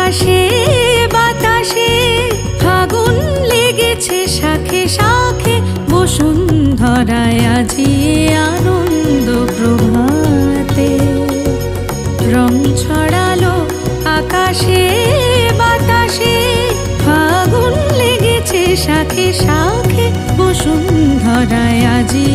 আকাশে বাতাসে ফাগুন লেগেছে শাখে শাখে, বসুন্ধরায় আজি আনন্দ প্রভাতে। রং ছড়ালো আকাশে বাতাসে ফাগুন লেগেছে শাখে শাখে, বসুন্ধরায় আজি